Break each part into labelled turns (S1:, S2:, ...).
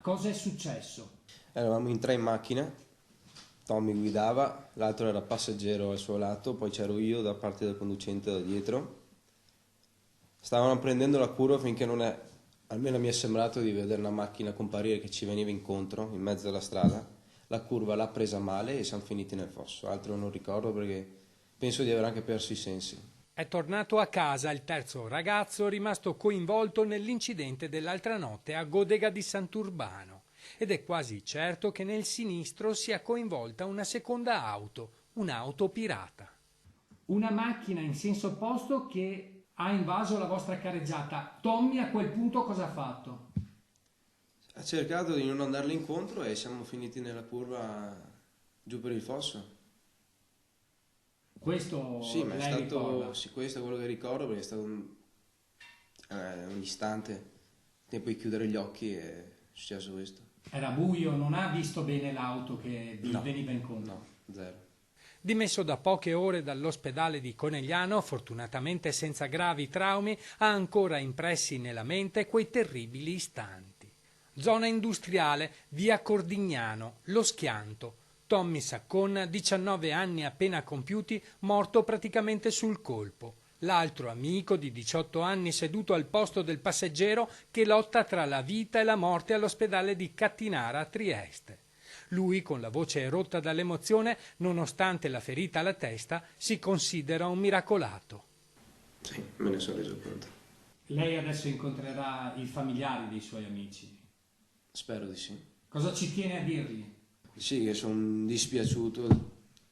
S1: Cosa è successo?
S2: Eravamo in 3 in macchina, Tommy guidava, l'altro era passeggero al suo lato, poi c'ero io da parte del conducente da dietro. Stavano prendendo la curva finché non è, almeno mi è sembrato di vedere una macchina comparire che ci veniva incontro in mezzo alla strada. La curva l'ha presa male e siamo finiti nel fosso, altro non ricordo perché penso di aver anche perso i sensi.
S3: È tornato a casa il terzo ragazzo rimasto coinvolto nell'incidente dell'altra notte a Godega di Sant'Urbano ed è quasi certo che nel sinistro sia coinvolta una seconda auto, un'auto pirata.
S1: Una macchina in senso opposto che ha invaso la vostra carreggiata. Tommy a quel punto cosa ha fatto?
S2: Ha cercato di non andarle incontro e siamo finiti nella curva giù per il fosso.
S1: Questo
S2: Sì, ma è
S1: lei ricorda?
S2: sì, questo è quello che ricordo perché è stato un istante, tempo di chiudere gli occhi e è successo questo.
S1: Era buio, non ha visto bene l'auto che vi
S2: No,
S1: veniva incontro?
S2: No, zero.
S3: Dimesso da poche ore dall'ospedale di Conegliano, fortunatamente senza gravi traumi, ha ancora impressi nella mente quei terribili istanti. Zona industriale, via Cordignano, Lo Schianto. Tommy Saccon, 19 anni appena compiuti, morto praticamente sul colpo. L'altro amico di 18 anni seduto al posto del passeggero che lotta tra la vita e la morte all'ospedale di Cattinara a Trieste. Lui, con la voce rotta dall'emozione, nonostante la ferita alla testa, si considera un miracolato.
S2: Sì, me ne sono reso conto.
S1: Lei adesso incontrerà i familiari dei suoi amici.
S2: Spero di sì.
S1: Cosa ci tiene a dirgli?
S2: Sì, che sono dispiaciuto.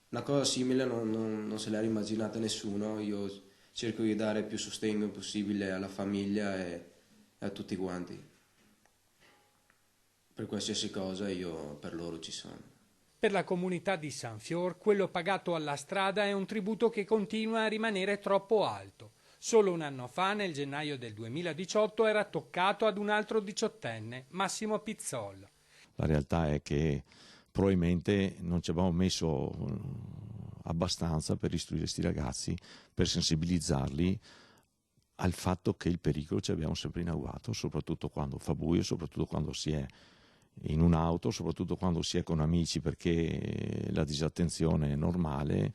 S2: Una cosa simile non se l'era immaginata nessuno. Io cerco di dare più sostegno possibile alla famiglia e a tutti quanti. Per qualsiasi cosa io per loro ci sono.
S3: Per la comunità di San Fior, quello pagato alla strada è un tributo che continua a rimanere troppo alto. Solo un anno fa, nel gennaio del 2018, era toccato ad un altro diciottenne, Massimo Pizzol.
S4: La realtà è che probabilmente non ci abbiamo messo abbastanza per istruire questi ragazzi, per sensibilizzarli al fatto che il pericolo ci abbiamo sempre in agguato, soprattutto quando fa buio, soprattutto quando si è in un'auto, soprattutto quando si è con amici, perché la disattenzione è normale